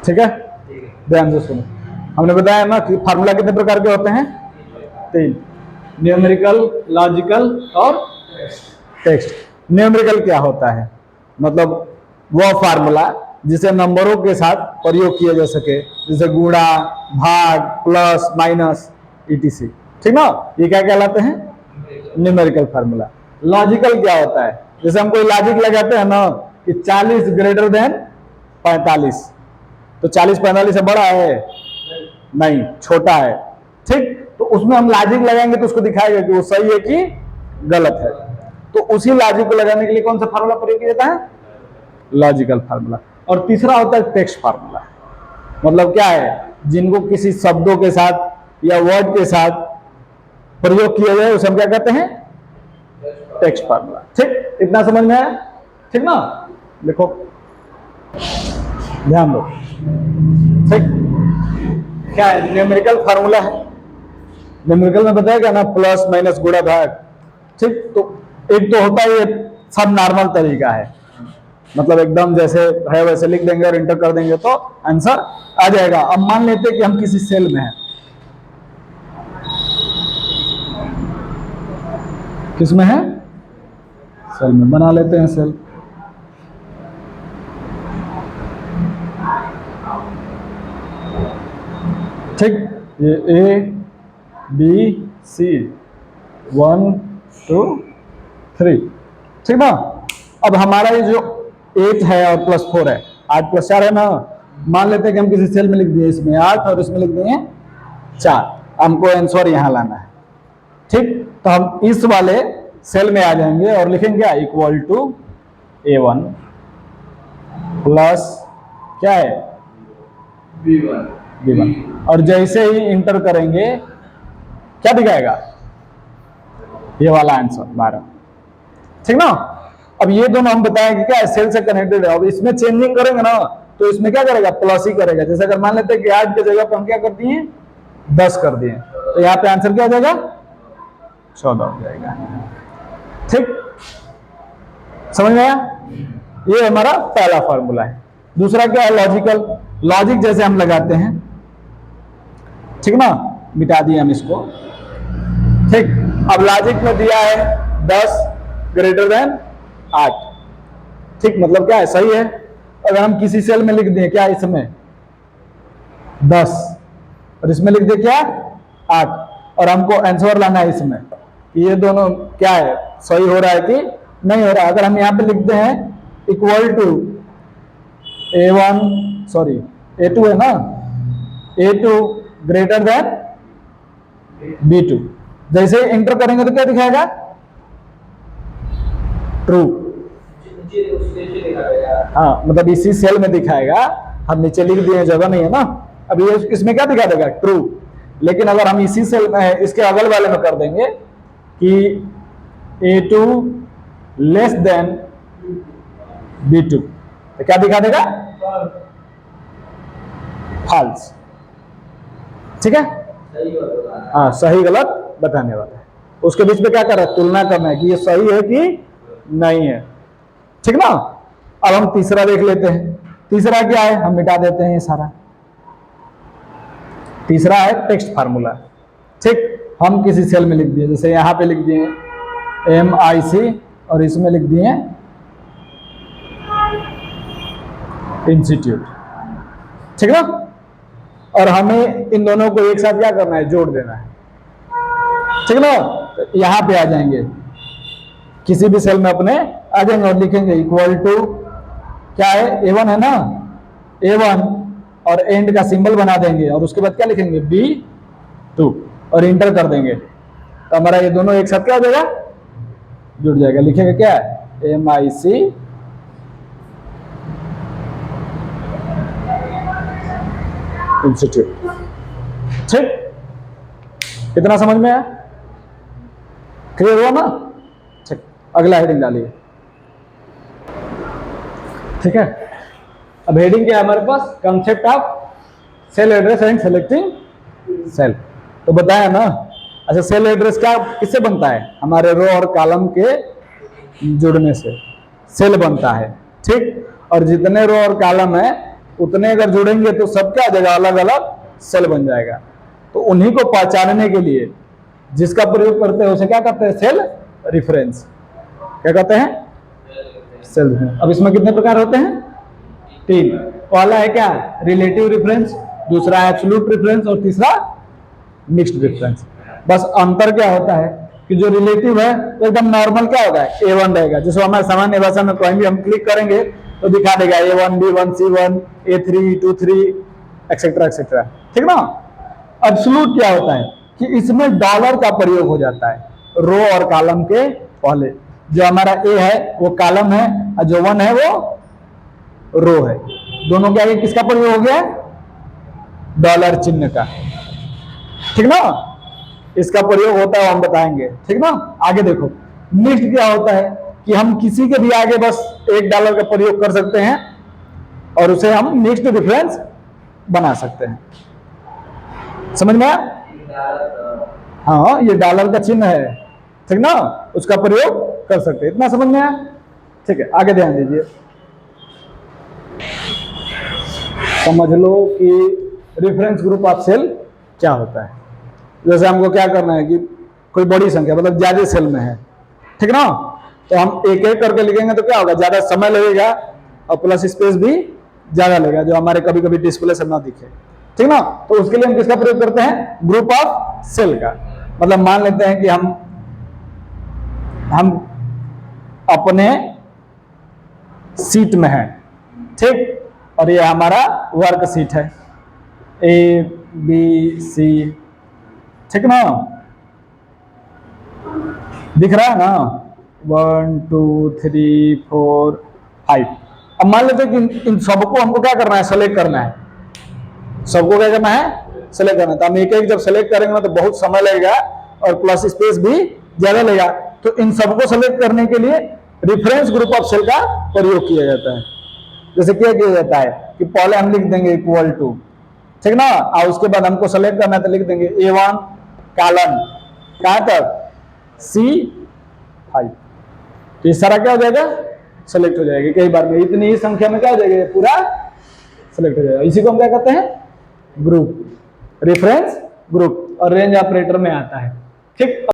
ठीक है, ध्यान से सुनो। हमने बताया ना कि फार्मूला कितने प्रकार के होते हैं? 3, न्यूमेरिकल, लॉजिकल और टेक्स्ट। न्यूमेरिकल क्या होता है? मतलब वह फार्मूला जिसे नंबरों के साथ प्रयोग किया जा सके, जैसे गुणा, भाग, प्लस, माइनस, ईटीसी। ठीक ना, ये क्या कहलाते हैं? Numerical formula. लॉजिकल क्या होता है? जैसे हम कोई लॉजिक लगाते हैं ना कि 40 ग्रेटर देन 45, तो 40 45 से बड़ा है? नहीं, छोटा है। ठीक, तो उसमें हम लॉजिक लगाएंगे तो उसको दिखाएगा कि वो सही है कि गलत है। तो उसी लॉजिक को लगाने के लिए कौन सा फार्मूला प्रयोग किया जाता है? Logical formula. और तीसरा होता है टेक्स्ट फार्मूला। मतलब क्या है? जिनको किसी शब्दों के साथ या वर्ड के साथ प्रयोग किया जाए उसे हम क्या कहते हैं? Text formula. ठीक, इतना समझ में आया? ठीक ना, देखो ध्यान दो। ठीक, क्या है? न्यूमेरिकल फार्मूला है। न्यूमेरिकल में बताएगा ना प्लस, माइनस, गुणा, भाग। ठीक, तो एक तो होता है ये सब नॉर्मल तरीका है, मतलब एकदम जैसे है वैसे लिख देंगे और इंटर कर देंगे तो आंसर आ जाएगा। अब मान लेते हैं कि हम किसी सेल में हैं। किस में है? सेल में। बना लेते हैं सेल। ठीक, ये ए बी सी 1 2 3। ठीक ना, अब हमारा ये जो 8 है और +4 है, 8 + 4 है ना। मान लेते हैं कि हम किसी सेल में लिख दिए इसमें 8 और इसमें लिख दिए 4। हमको आंसर यहां लाना है। ठीक, तो हम इस वाले सेल में आ जाएंगे और लिखेंगे क्या? इक्वल टू A1 प्लस क्या है? B1। और जैसे ही इंटर करेंगे क्या दिखाएगा? ये वाला आंसर 12। ठीक ना, अब ये दोनों हम बताएंगे क्या सेल से कनेक्टेड है। अब इसमें चेंजिंग करेंगे ना तो इसमें क्या करेगा? प्लस ही करेगा। जैसे अगर मान लेते हैं कि 8 की जगह पे हम क्या कर दिए? 10 कर दिए, तो यहाँ पे आंसर क्या हो जाएगा? 14 हो जाएगा। ठीक, समझ में आया? ये हमारा पहला फार्मूला है। दूसरा क्या है? लॉजिकल। लॉजिक जैसे हम लगाते हैं, ठीक ना, मिटा दिए हम इसको। ठीक, अब लॉजिक में दिया है 10 ग्रेटर देन 8। ठीक, मतलब क्या है? सही है। अगर हम किसी सेल में लिख दें क्या इसमें 10 और इसमें लिख दे क्या 8, और हमको आंसर लाना है इसमें कि ये दोनों क्या है, सही हो रहा है कि नहीं हो रहा है। अगर हम यहाँ पे लिखते हैं equal to A1 sorry A2 है ना, A2 ग्रेटर देन B2। जैसे इंटर करेंगे तो क्या दिखाएगा? ट्रू। हाँ, मतलब इसी सेल में दिखाएगा। हम नीचे लिख दिए, जगह नहीं है ना। अब ये इसमें क्या दिखा देगा? ट्रू। लेकिन अगर हम इसी सेल में इसके अगल वाले में कर देंगे कि A2 लेस देन B2 तो क्या दिखा देगा? फॉल्स। ठीक है, हाँ, सही गलत बताने वाला है। उसके बीच में क्या कर रहा है? तुलना करना है कि ये सही है कि नहीं है। ठीक ना, अब हम तीसरा देख लेते हैं। तीसरा क्या है? हम मिटा देते हैं ये सारा। तीसरा है टेक्स्ट फार्मूला। ठीक, हम किसी सेल में लिख दिए, जैसे यहां पे लिख दिए MIC और इसमें लिख दिए इंस्टीट्यूट। ठीक ना, और हमें इन दोनों को एक साथ क्या करना है? जोड़ देना है। ठीक ना, तो यहां पे आ जाएंगे, किसी भी सेल में अपने आ जाएंगे और लिखेंगे इक्वल टू क्या है? A1 है ना, A1 और एंड का सिंबल बना देंगे और उसके बाद क्या लिखेंगे? B2 और इंटर कर देंगे तो हमारा ये दोनों एक साथ क्या हो जाएगा? जुड़ जाएगा। लिखेंगे क्या? MIC institute. ठीक, कितना समझ में आया? क्लियर हुआ ना? ठीक, अगला हेडिंग डालिए। ठीक है, अब हेडिंग क्या है हमारे पास? Concept of cell address and selecting cell. तो बताया ना। अच्छा, सेल एड्रेस क्या किससे बनता है? हमारे रो और कॉलम के जुड़ने से सेल बनता है। ठीक, और जितने रो और कॉलम है उतने अगर जुड़ेंगे तो सब क्या आ जाएगा, अलग अलग सेल बन जाएगा। तो उन्हीं को पहचानने के लिए जिसका प्रयोग करते हैं उसे क्या कहते हैं, सेल रेफरेंस। क्या कहते हैं, सेल रेफरेंस। अब इसमें कितने प्रकार होते हैं, 3। पहला है क्या, रिलेटिव रेफरेंस, दूसरा है एब्सोल्यूट रेफरेंस और तीसरा मिक्स्ड रेफरेंस। बस अंतर क्या होता है कि जो रिलेटिव है तो एकदम नॉर्मल क्या होगा, A1 रहेगा, जिसको हमारे सामान्य भाषा में कहीं भी हम क्लिक करेंगे तो दिखा देगा A1, B1, C1, A3, 2, 3 etcetera etcetera, ठीक ना। एब्सोल्यूट क्या होता है कि इसमें डॉलर का प्रयोग हो जाता है रो और कॉलम के पहले। जो हमारा A है वो कॉलम है और जो 1 है वो रो है। दोनों के आगे किसका प्रयोग हो गया, डॉलर चिन्ह का, ठीक ना। इसका प्रयोग होता है हम बताएंगे, ठीक ना। आगे देखो मिक्स्ड क्या होता है कि हम किसी के भी आगे बस $1 का प्रयोग कर सकते हैं और उसे हम मिक्स्ड रेफरेंस बना सकते हैं। समझ में आया, हाँ ये डॉलर का चिन्ह है, ठीक ना, उसका प्रयोग कर सकते हैं। इतना समझ में आया, ठीक है। आगे ध्यान दीजिए, समझ लो कि रेफरेंस ग्रुप ऑफ सेल क्या होता है। जैसे हमको क्या करना है कि कोई बड़ी संख्या मतलब ज्यादा सेल में है, ठीक ना, तो हम एक एक करके लिखेंगे तो क्या होगा, ज्यादा समय लगेगा और प्लस स्पेस भी ज्यादा लगेगा, जो हमारे कभी कभी डिस्प्ले से ना दिखे, ठीक ना। तो उसके लिए हम किसका प्रयोग करते हैं, ग्रुप ऑफ सेल का। मतलब मान लेते हैं कि हम अपने सीट में हैं, ठीक, और ये हमारा वर्क सीट है ABC, ठीक ना, दिख रहा है ना, 1 2 3 4 5। अब मान लेते हैं कि इन सबको हमको क्या करना है, सेलेक्ट करना है। सबको क्या करना है, सेलेक्ट करना है। तो हम एक एक जब सेलेक्ट करेंगे ना तो बहुत समय लगेगा और प्लस स्पेस भी ज्यादा लगेगा। तो इन सबको सेलेक्ट करने के लिए रेफरेंस ग्रुप ऑफ सेल का प्रयोग किया जाता है। जैसे क्या किया जाता है कि पहले हम लिख देंगे इक्वल टू, ठीक ना, और उसके बाद हमको सेलेक्ट करना है तो लिख देंगे A1 कॉलन कहां तक, C5। तो ये सारा क्या हो जाएगा, सेलेक्ट हो जाएगा कई बार में, इतनी ही संख्या में क्या हो जाएगा, पूरा सेलेक्ट हो जाएगा। इसी को हम क्या कहते हैं, ग्रुप, रेफरेंस ग्रुप, और रेंज ऑपरेटर में आता है, ठीक।